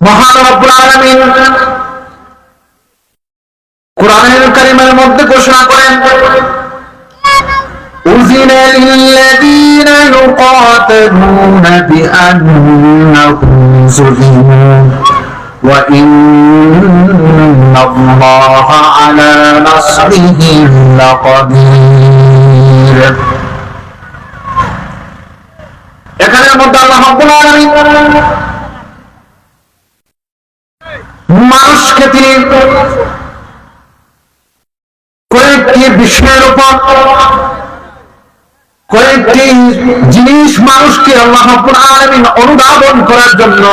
মহান রব্বুল আলামিন কোরআনুল কারীমের মধ্যে ঘোষণা করেন, উযিনা লিল্লাযীনা ইউকাতালুনা বিআন্নাহুম যুলিমু ওয়া ইন্নাল্লাহা আলা নাসরিহিম লাকাদির। এখানের মধ্যে আল্লাহ রাব্বুল আলামিন মানুষকে তিনি কয়েকটি বিষয়ের উপর কয়েকটি জিনিস মানুষকে আল্লাহ রাব্বুল আলামিন অনুধাবন করার জন্য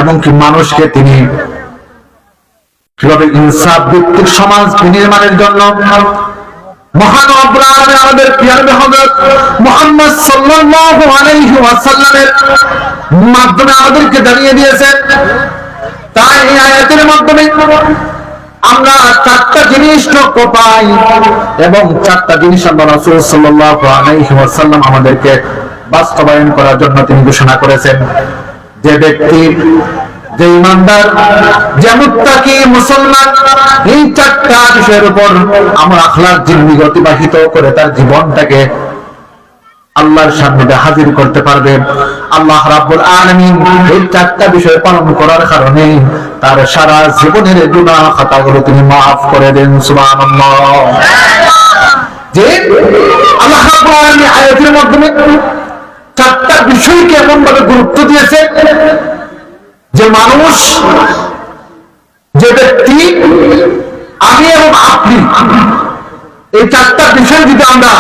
এবং কি মানুষকে তিনি কিভাবে ইনসাফ ভিত্তিক সমাজ নির্মাণের জন্য মহান রব্বুল আলামিন আমাদের প্রিয় নবী হযরত মুহাম্মদ সাল্লাল্লাহু আলাইহি ওয়াসাল্লামের মাধ্যমে আমাদেরকে জানিয়ে দিয়েছেন। তাই এই আয়াতের মাধ্যমে আমরা চারটা জিনিস লক্ষ্য পাই এবং চারটা জিনিস আল্লাহ রাসূল সাল্লাল্লাহু আলাইহি ওয়াসাল্লাম আমাদেরকে বাস্তবায়ন করার জন্য তিনি ঘোষণা করেছেন। যে ব্যক্তি, যে ইমানদার, যে মুত্তাকি মুসলমান এই চারটা বিষয়ের উপর আমরা আখলাক জিন্দেগি অতিবাহিত করে তার জীবনটাকে আল্লাহর সামনে হাজির করতে পারবে, আল্লাহ রাব্বুল আলামিন এই চারটা বিষয় পালন করার কারণে তার সারা জীবনের গুনাহ খাতাগুলো তিনি maaf করে দেন। সুবহানাল্লাহ। যে আল্লাহ রাব্বুল আলামিন আয়াতের মাধ্যমে চারটা বিষয়কে এমন ভাবে গুরুত্ব দিয়েছে যে মানুষ, যে ব্যক্তি, আমি এবং আপনি এই চারটা বিষয় যদি আমরা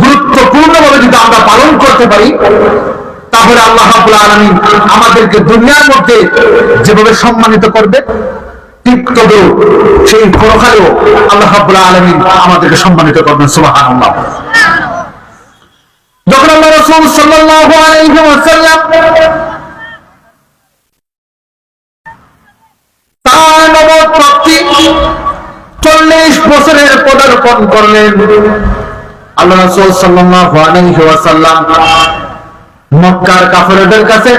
গুরুত্বপূর্ণভাবে যদি আমরা পালন করতে পারি তাহলে আল্লাহ রাব্বুল আলামিন আমাদেরকে দুনিয়ার মধ্যে যেভাবে সম্মানিত করবে ঠিক তবেও সেই পরকালেও আল্লাহ রাব্বুল আলামিন আমাদেরকে সম্মানিত করবেন। সুবহানাল্লাহ। যখন আল্লাহ রাসূল সাল্লাল্লাহু আলাইহি ওয়াসাল্লাম তার নবুয়্যতি 40 বছরের পদার্পণ করলেন, আল্লাহ রাসূল সাল্লাল্লাহু আলাইহি ওয়াসাল্লাম মক্কার কাফেরদের কাছে,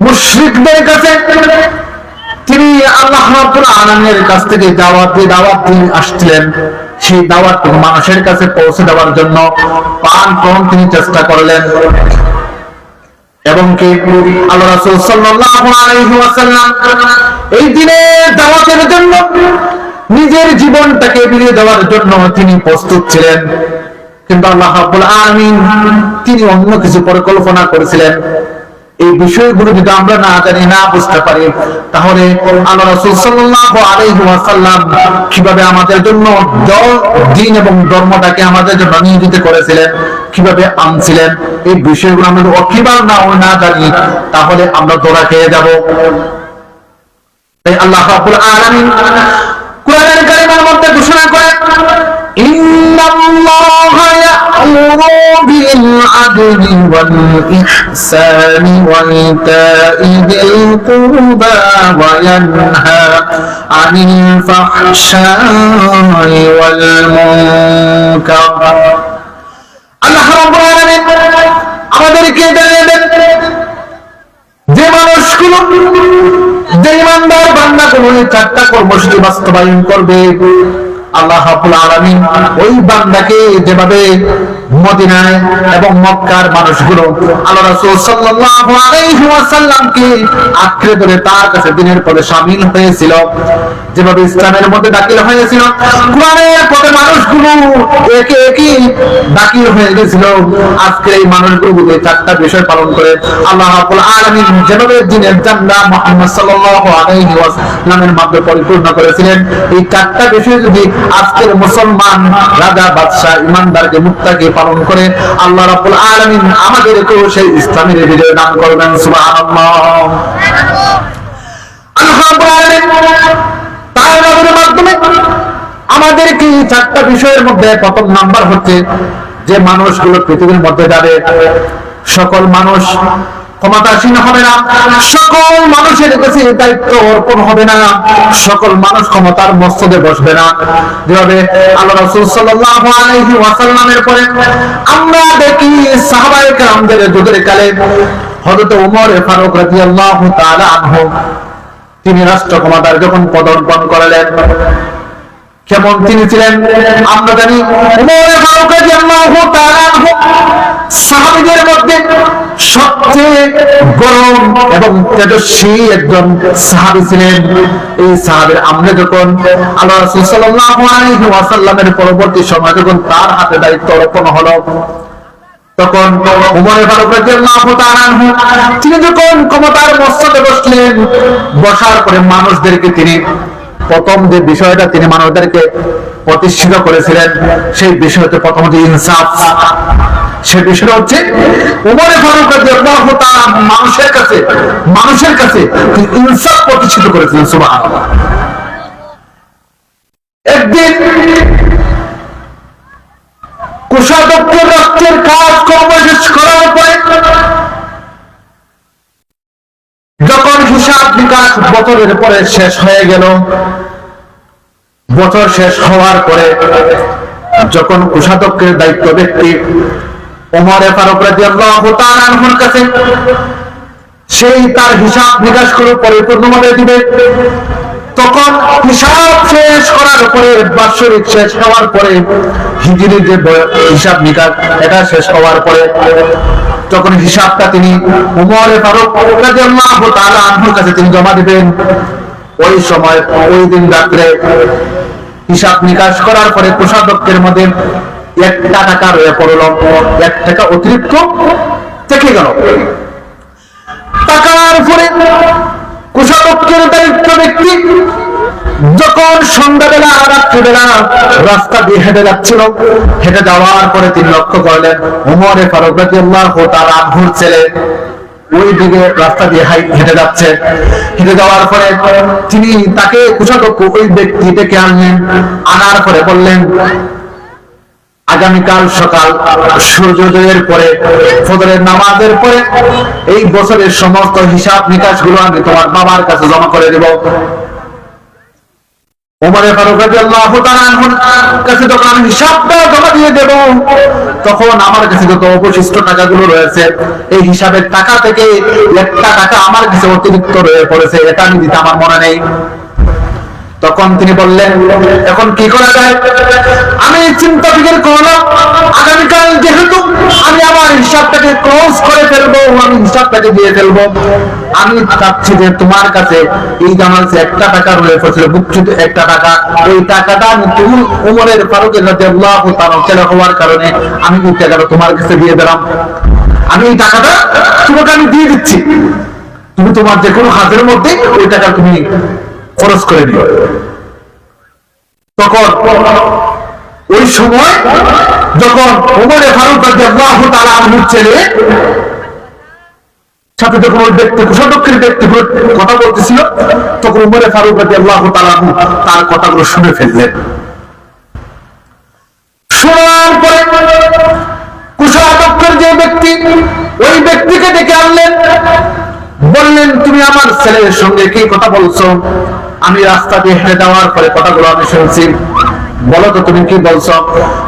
মুশরিকদের কাছে তিনি আল্লাহ রাব্বুল আলামিনের কাছ থেকে দাওয়াত দিয়ে আসছিলেন। সেই দাওয়াত মানুষের কাছে পৌঁছে দেওয়ার জন্য প্রাণপণ তিনি চেষ্টা করলেন এবং কি আল্লাহ রাসূল সাল্লাল্লাহু আলাইহি ওয়াসাল্লাম এই দিনের দাওয়াতের জন্য নিজের জীবনটাকে বিলিয়ে দেওয়ার জন্য তিনি প্রস্তুত ছিলেন। কিন্তু আল্লাহ রাব্বুল আলামিন তিনি অন্য কিছু পরিকল্পনা করেছিলেন। এই বিষয়গুলো যদি আমরা না জানি, না বুঝতে পারি, তাহলে আল্লাহ রাসূল সাল্লাল্লাহু আলাইহি ওয়াসাল্লাম কিভাবে আমাদের জন্য দ্বীন এবং ধর্মটাকে আমাদের জন্য নিয়োজিত করেছিলেন, কিভাবে আনছিলেন, এই বিষয়গুলো আমরা অকিবার না জানি তাহলে আমরা ধরা খেয়ে যাব। তাই আল্লাহ রাব্বুল আলামিন কোরআনের কারিমের মধ্যে ঘোষণা করেন, ইন্নাল্লাহা ইয়া'মুরু বিল আদলি ওয়াল ইহসানি ওয়া ইতা'i যিল কুরবা ওয়া ইয়ানহা আনিল ফাহশাই ওয়াল মুনকার। আল্লাহ রাব্বুল আলামিন আমাদেরকে জানিয়ে দেন যে মানুষগুলো, যে ইমানদার বান্দাগুলো এই চারটা কর্মসূচি বাস্তবায়ন করবে, আল্লাহ রাব্বুল আলামিন ওই বান্দাকে যেভাবে মদিনায় এবং মক্কার মানুষগুলো আল্লাহ রাসূল সাল্লাল্লাহু আলাইহি ওয়াসাল্লামকে আঁকড়ে ধরে তার কাছে দিনের পথে শামিল হয়েছিল, যেভাবে ইসলামের মধ্যে দাখিল হয়েছিল, কোরআনের পথে মানুষগুলো একে একে দাখিল হয়ে গেছিল, আজকে এই মানুষগুলো চারটা বিষয় পালন করে আল্লাহ রাব্বুল আলামিন যেভাবে দিনের জান্নাহ মুহাম্মদ সাল্লাল্লাহু আলাইহি ওয়াসাল্লামের মাধ্যমে পরিপূর্ণ করেছিলেন, এই চারটা বিষয় যদি আজকের মুসলমান রাজা, বাদশা, ইমানদারকে, মুত্তাকি পালন করে আল্লাহ রাব্বুল আলামিন আমাদেরকেও সেই ইসলামের বিজয় দান করবেন। সুবহানাল্লাহ। আল্লাহ রাব্বুল আলামিন তার নবীর মাধ্যমে আমাদেরকে এই চারটা বিষয়ের মধ্যে প্রথম নাম্বার হচ্ছে যে মানুষগুলো পৃথিবীর মধ্যে যাবে, সকল মানুষ ক্ষমতাসীন হবে না, সকল মানুষের কাছে দায়িত্ব অর্পণ হবে না, সকল মানুষ ক্ষমতার মস্তদে বসবে না। যেভাবে আল্লাহ রাসূল সাল্লাল্লাহু আলাইহি ওয়াসাল্লামের পরে আমরা দেখি সাহাবায়ে কেরামদের যুগের কালে হযরত ওমর ফারুক রাদিয়াল্লাহু তাআলা আনহু তিনি রাষ্ট্র ক্ষমতার যখন পদার্পণ করলেন, কেমন তিনি ছিলেন আমরা জানি। ওমর ফারুক রাদিয়াল্লাহু তাআলা আনহু সাহাবীদের মধ্যে সবচেয়ে গরম এবং তেজস্বী একজন সাহাবী ছিলেন। এই সাহাবীর আমরা যখন আল্লাহ রাসূল সাল্লাল্লাহু আলাইহি ওয়াসাল্লামের পরবর্তী সময় যখন তার হাতে দায়িত্ব অর্পণ হলো, তখন ওমর ফারুক রাদিয়াল্লাহু তাআলা আনহু তিনি যখন ক্ষমতার মস্তকে বসলেন, বসার পরে মানুষদেরকে তিনি প্রথম যে বিষয়টা তিনি মানুষদেরকে প্রতিষ্ঠিত করেছিলেন, সেই বিষয়টা প্রথমত ইনসাফ। সেই বিষয়টা হচ্ছে ওমর ফারুক রাদিয়াল্লাহু তাআলা মানুষের কাছে তিনি ইনসাফ প্রতিষ্ঠিত করেছিলেন। সুবহানাল্লাহ। একদিন কোষাধ্যক্ষ রাষ্ট্রের কাজ কর্ম শেষ করার পরে যখন হিসাব নিকাশ বছরের পরে শেষ হয়ে গেল, বছর শেষ হওয়ার পরে যখন কোষাধ্যক্ষের দায়িত্ব ব্যক্তি ওমর ফারুক রাদিয়াল্লাহু তাআলা আনহুর কাছে সেই তার হিসাব নিকাশ করে পরিপূর্ণভাবে দিবে, তখন হিসাব শেষ করার পরে বাৎসরিক শেষ হওয়ার পরে হিজরি যে হিসাব নিকাশ এটা শেষ হওয়ার পরে যখন হিসাবটা তিনি ওমর ফারুক রাদিয়াল্লাহু তাআলা আনহুর কাছে তিনি জমা দিবেন, ওই সময় ওই দিন রাত্রে হিসাব নিকাশ করার পরে কোষাধ্যক্ষের মধ্যে 1 টাকা রয়ে পড়ল, 1 টাকা অতিরিক্ত থেকে গেল। টাকার পরে কোষাধ্যক্ষের দায়িত্ব ব্যক্তি যখন সন্ধ্যাবেলা রাত্রিবেলা রাস্তা দিয়ে হেঁটে যাচ্ছিল, হেঁটে যাওয়ার পরে তিনি লক্ষ্য করলেন ওমর ফারুক রাদিয়াল্লাহু তাআলা আনহুর ছেলে ওই দিকে রাস্তা দিয়ে হেঁটে যাচ্ছে। হেঁটে যাওয়ার পরে তিনি তাকে কোষাধ্যক্ষ ওই ব্যক্তিটাকে আনলেন, আনার পরে বললেন আগামীকাল সকাল সূর্যোদয়ের পরে ফজরের নামাজের পরে এই বছরের সমস্ত হিসাব নিকাশ গুলো আমি তোমার বাবার কাছে জমা করে দেব। ওমর ফারুক রাদিয়াল্লাহু তাআলা আনহুর কাছে যখন আমি হিসাবটা জমা দিয়ে দেব, তখন আমার কাছে যত অবশিষ্ট টাকাগুলো রয়েছে এই হিসাবের টাকা থেকে 1 টাকা আমার কাছে অতিরিক্ত রয়ে পড়েছে, এটা আমি দিতে আমার মনে নেই। তখন তিনি বললেন এখন কি করা যায়? আমি চিন্তা ফিকির করলাম আগামীকাল যেহেতু আমি আমার হিসাবটাকে ক্লোজ করে ফেলবো, আমি হিসাবটাকে দিয়ে ফেলবো, আমি চাচ্ছি যে তোমার কাছে এই আমার 1 টাকা রয়ে পড়ছিল বুকচিত 1 টাকা, ওই টাকাটা আমি তুমি ওমর ফারুক রাদিয়াল্লাহু তাআলা ছেলে হওয়ার কারণে আমি এই টাকাটা তোমার কাছে দিয়ে দিলাম, আমি এই টাকাটা তোমাকে আমি দিয়ে দিচ্ছি, তুমি তোমার যে কোনো কাজের মধ্যে ওই টাকা তুমি খরচ করে দিও। তখন ওই সময় যখন ওমর ফারুক রাদিয়াল্লাহু তাআলা আনহুর ছেলে সাথে যখন ওই ব্যক্তি কোষাধ্যক্ষের ব্যক্তি কথা বলতেছিল, তখন ওমর ফারুক রাদিয়াল্লাহু তাআলা আনহু তার কথাগুলো শুনে ফেললেন। শোনার পরে কোষাধ্যক্ষের যে ব্যক্তি ওই ব্যক্তিকে ডেকে আনলেন, বললেন তুমি আমার ছেলের সঙ্গে কি কথা বলছো? আমি রাস্তা দিয়ে হেঁটে যাওয়ার পরে কথাগুলো আমি শুনছি, বলো তো তুমি কি বলছো?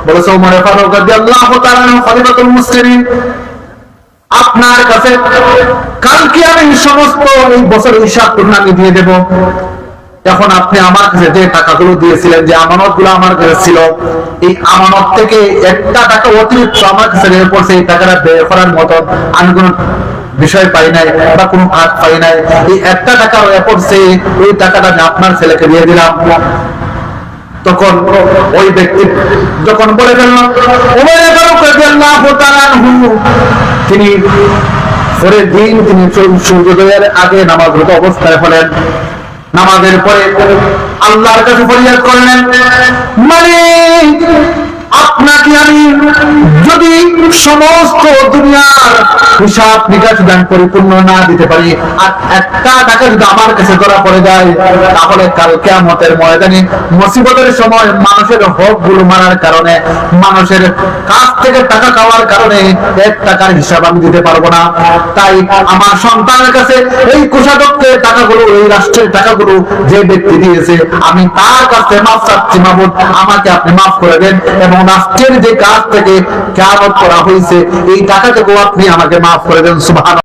বলেছো ওমর ফারুক রাদিয়াল্লাহু তাআলা খলিফাতুল মুসলিমিন আপনার কাছে কালকে আমি সমস্ত এই বছরের হিসাব আমি দিয়ে দেব। এখন আপনি আমার কাছে যে টাকাগুলো দিয়েছিলেন, যে আমানতগুলো আমার কাছে ছিল, এই আমানত থেকে 1 টাকা অতিরিক্ত আমার কাছে রয়ে পড়ছে, এই টাকাটা ব্যয় করার মতো আমি কোনো বিষয় পাই নাই বা কোনো কাজ পাই নাই, এই 1 টাকা রয়ে পড়ছে, ওই টাকাটা আমি আপনার ছেলেকে দিয়ে দিলাম। তখন ওই ব্যক্তি যখন বলে ফেলল ওমর ফারুক রাদিয়াল্লাহু তাআলা আনহু তিনি পরের দিন তিনি সূর্যোদয়ের আগে নামাজরত অবস্থায় হলেন। নামাজের পরে আল্লাহর কাছে ফরিয়াদ করলেন, মালিক আপনাকে আমি যদি সমস্ত দুনিয়ার হিসাব নিকাশ দান পরিপূর্ণ না দিতে পারি, আর 1 টাকা যদি আমার কাছে ধরা পড়ে যায়, তাহলে কাল কিয়ামতের ময়দানে মুসিবতের সময় মানুষের হক গুলো মারার কারণে, মানুষের কাছ থেকে টাকা খাওয়ার কারণে 1 টাকার হিসাব আমি দিতে পারবো না। তাই আমার সন্তানের কাছে এই কোষাধ্যক্ষের টাকাগুলো, এই রাষ্ট্রের টাকাগুলো যে ব্যক্তি দিয়েছে, আমি তার কাছে মাফ চাচ্ছি, মাবুদ আমাকে আপনি মাফ করে দেন, এবং রাষ্ট্রের যে কাজ থেকে কিয়ামত করা হয়েছে এই টাকাটাকেও আপনি আমাকে মাফ করে দেন। সুবহানাল্লাহ।